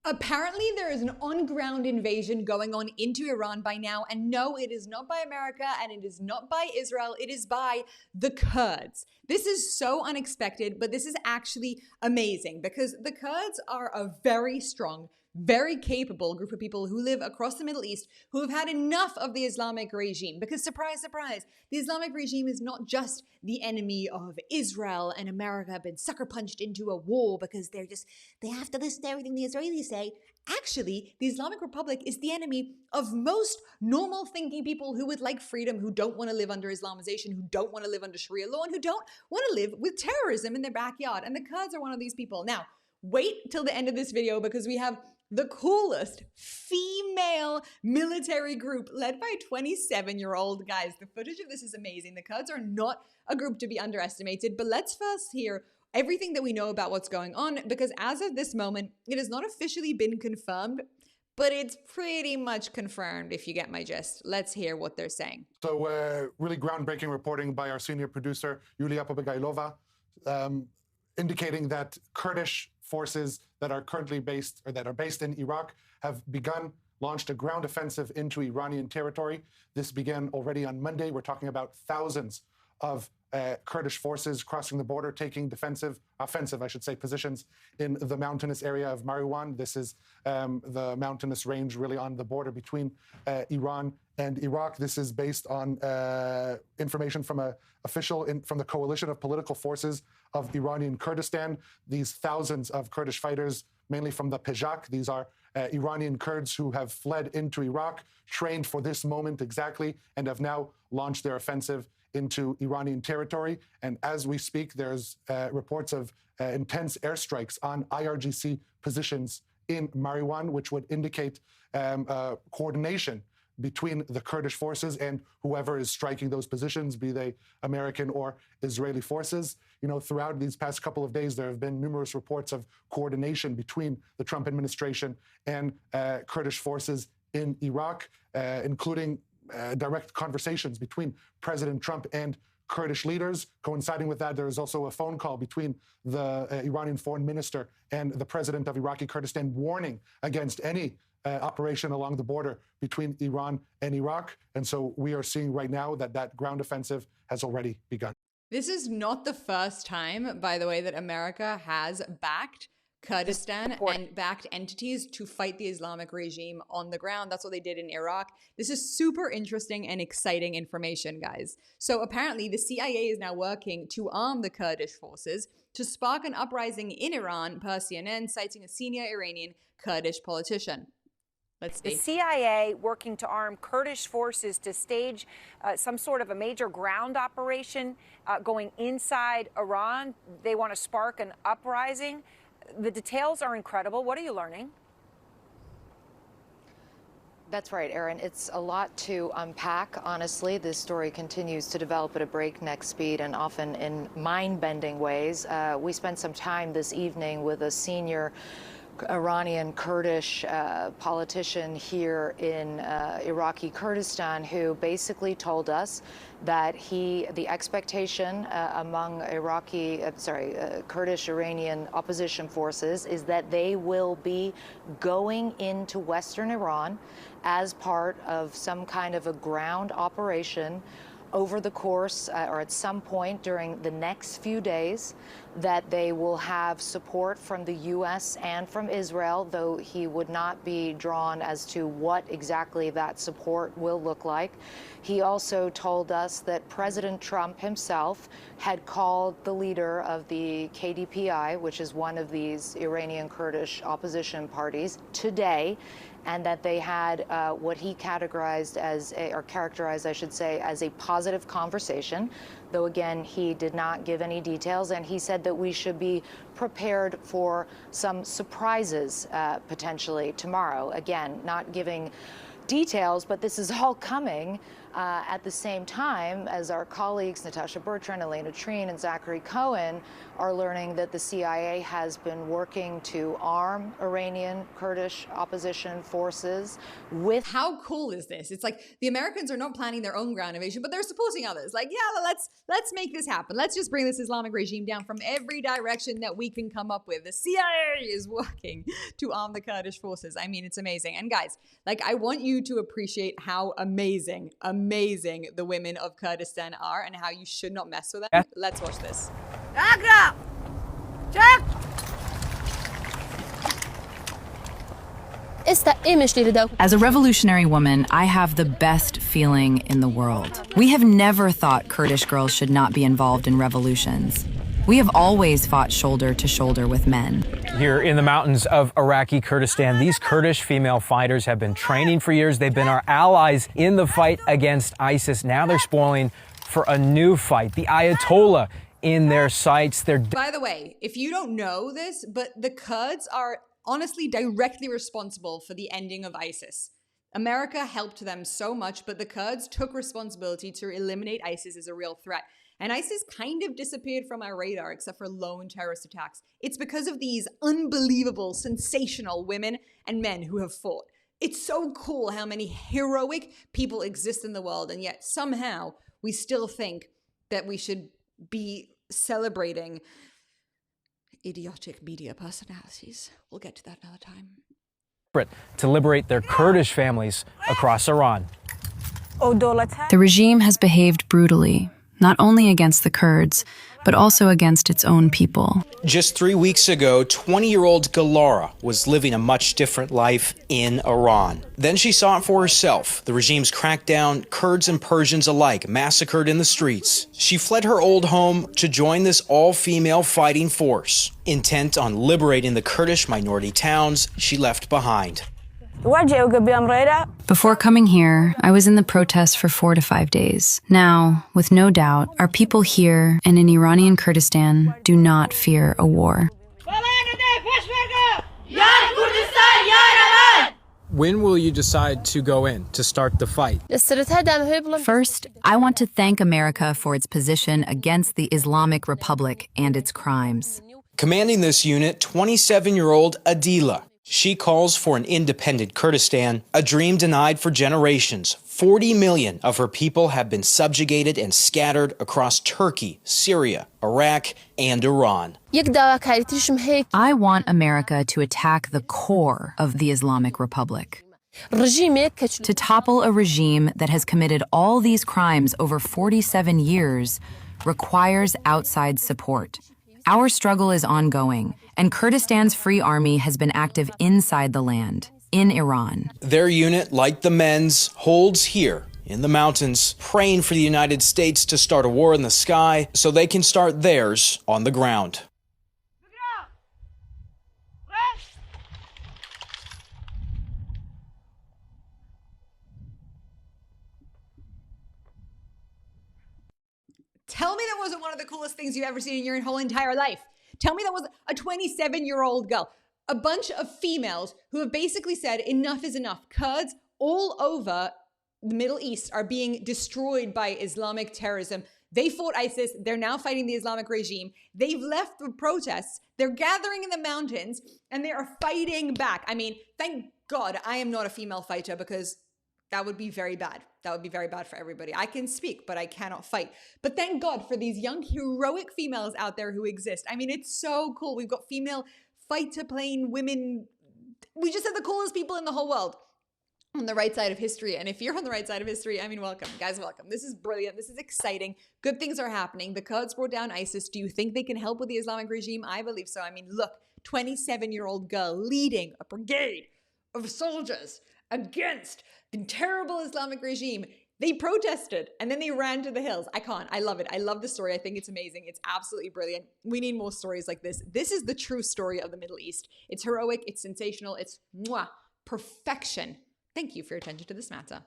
Apparently, there is an on-ground invasion going on into Iran by now, and no, it is not by America, and it is not by Israel, it is by the Kurds. This is so unexpected, but this is actually amazing, because the Kurds are a very strong, very capable group of people who live across the Middle East who have had enough of the Islamic regime. Because surprise, surprise, the Islamic regime is not just the enemy of Israel, and America have been sucker punched into a war because they have to listen to everything the Israelis say. Actually, the Islamic Republic is the enemy of most normal thinking people who would like freedom, who don't want to live under Islamization, who don't want to live under Sharia law, and who don't want to live with terrorism in their backyard. And the Kurds are one of these people. Now, wait till the end of this video, because we have the coolest female military group led by 27-year-old guys. The footage of this is amazing. The Kurds are not a group to be underestimated, but let's first hear everything that we know about what's going on, because as of this moment, it has not officially been confirmed, but it's pretty much confirmed, if you get my gist. Let's hear what they're saying. So really groundbreaking reporting by our senior producer, Yulia Pobegailova, indicating that Kurdish forces that are currently based, or that are based in Iraq, have launched a ground offensive into Iranian territory. This began already on Monday. We're talking about thousands of Kurdish forces crossing the border, taking offensive, positions in the mountainous area of Marwan. This is the mountainous range really on the border between Iran and Iraq. This is based on information from an official from the coalition of political forces of Iranian Kurdistan. These thousands of Kurdish fighters, mainly from the Pushback, these are Iranian Kurds who have fled into Iraq, trained for this moment exactly, and have now launched their offensive into Iranian territory. And as we speak, there's reports of intense airstrikes on IRGC positions in Marwan, which would indicate coordination between the Kurdish forces and whoever is striking those positions, be they American or Israeli forces. You know, throughout these past couple of days, there have been numerous reports of coordination between the Trump administration and Kurdish forces in Iraq, including direct conversations between President Trump and Kurdish leaders. Coinciding with that, there is also a phone call between the Iranian foreign minister and the president of Iraqi Kurdistan, warning against any operation along the border between Iran and Iraq. And so we are seeing right now that that ground offensive has already begun. This is not the first time, by the way, that America has backed Kurdistan and backed entities to fight the Islamic regime on the ground. That's what they did in Iraq. This is super interesting and exciting information, guys. So apparently the CIA is now working to arm the Kurdish forces to spark an uprising in Iran, per CNN, citing a senior Iranian Kurdish politician. Let's see. The CIA working to arm Kurdish forces to stage some sort of a major ground operation going inside Iran. They want to spark an uprising. The details are incredible. What are you learning? That's right, Erin. It's a lot to unpack, honestly. This story continues to develop at a breakneck speed and often in mind-bending ways. We spent some time this evening with a senior Iranian Kurdish politician here in Iraqi Kurdistan, who basically told us that the expectation among Kurdish Iranian opposition forces is that they will be going into Western Iran as part of some kind of a ground operation over the course or at some point during the next few days, that they will have support from the U.S. and from Israel, though he would not be drawn as to what exactly that support will look like. He also told us that President Trump himself had called the leader of the KDPI, which is one of these Iranian Kurdish opposition parties, today, and that they had what he characterized, I should say, as a positive conversation, though again, he did not give any details, and he said that we should be prepared for some surprises potentially tomorrow. Again, not giving details, but this is all coming At the same time, as our colleagues Natasha Bertrand, Elena Trine, and Zachary Cohen are learning that the CIA has been working to arm Iranian Kurdish opposition forces with... How cool is this? It's like the Americans are not planning their own ground invasion, but they're supporting others. Like, yeah, let's make this happen. Let's just bring this Islamic regime down from every direction that we can come up with. The CIA is working to arm the Kurdish forces. I mean, it's amazing. And guys, like, I want you to appreciate how amazing the women of Kurdistan are and how you should not mess with them. Let's watch this. As a revolutionary woman, I have the best feeling in the world. We have never thought Kurdish girls should not be involved in revolutions. We have always fought shoulder to shoulder with men. Here in the mountains of Iraqi Kurdistan, these Kurdish female fighters have been training for years. They've been our allies in the fight against ISIS. Now they're spoiling for a new fight. The Ayatollah in their sights. By the way, if you don't know this, but the Kurds are honestly directly responsible for the ending of ISIS. America helped them so much, but the Kurds took responsibility to eliminate ISIS as a real threat. And ISIS kind of disappeared from our radar, except for lone terrorist attacks. It's because of these unbelievable, sensational women and men who have fought. It's so cool how many heroic people exist in the world, and yet somehow we still think that we should be celebrating idiotic media personalities. We'll get to that another time. To liberate their Kurdish families across Iran. The regime has behaved brutally, not only against the Kurds, but also against its own people. Just 3 weeks ago, 20-year-old Galara was living a much different life in Iran. Then she saw it for herself. The regime's crackdown, Kurds and Persians alike massacred in the streets. She fled her old home to join this all-female fighting force. Intent on liberating the Kurdish minority towns she left behind. Before coming here, I was in the protests for 4 to 5 days. Now, with no doubt, our people here and in Iranian Kurdistan do not fear a war. When will you decide to go in, to start the fight? First, I want to thank America for its position against the Islamic Republic and its crimes. Commanding this unit, 27-year-old Adila. She calls for an independent Kurdistan, a dream denied for generations. 40 million of her people have been subjugated and scattered across Turkey, Syria, Iraq, and Iran. I want America to attack the core of the Islamic Republic. To topple a regime that has committed all these crimes over 47 years requires outside support. Our struggle is ongoing, and Kurdistan's Free Army has been active inside the land, in Iran. Their unit, like the men's, holds here in the mountains, praying for the United States to start a war in the sky so they can start theirs on the ground. Tell me that wasn't one of the coolest things you've ever seen in your whole entire life. Tell me that was a 27-year-old girl. A bunch of females who have basically said enough is enough. Kurds all over the Middle East are being destroyed by Islamic terrorism. They fought ISIS. They're now fighting the Islamic regime. They've left the protests. They're gathering in the mountains and they are fighting back. I mean, thank God I am not a female fighter, because that would be very bad. That would be very bad for everybody. I can speak, but I cannot fight. But thank God for these young, heroic females out there who exist. I mean, it's so cool. We've got female fighter plane women. We just have the coolest people in the whole world on the right side of history. And if you're on the right side of history, I mean, welcome. Guys, welcome. This is brilliant. This is exciting. Good things are happening. The Kurds brought down ISIS. Do you think they can help with the Islamic regime? I believe so. I mean, look, 27-year-old girl leading a brigade of soldiers against the terrible Islamic regime. They protested and then they ran to the hills. I love it. I love the story. I think it's amazing. It's absolutely brilliant. We need more stories like this. This is the true story of the Middle East. It's heroic. It's sensational. It's perfection. Thank you for your attention to this matter.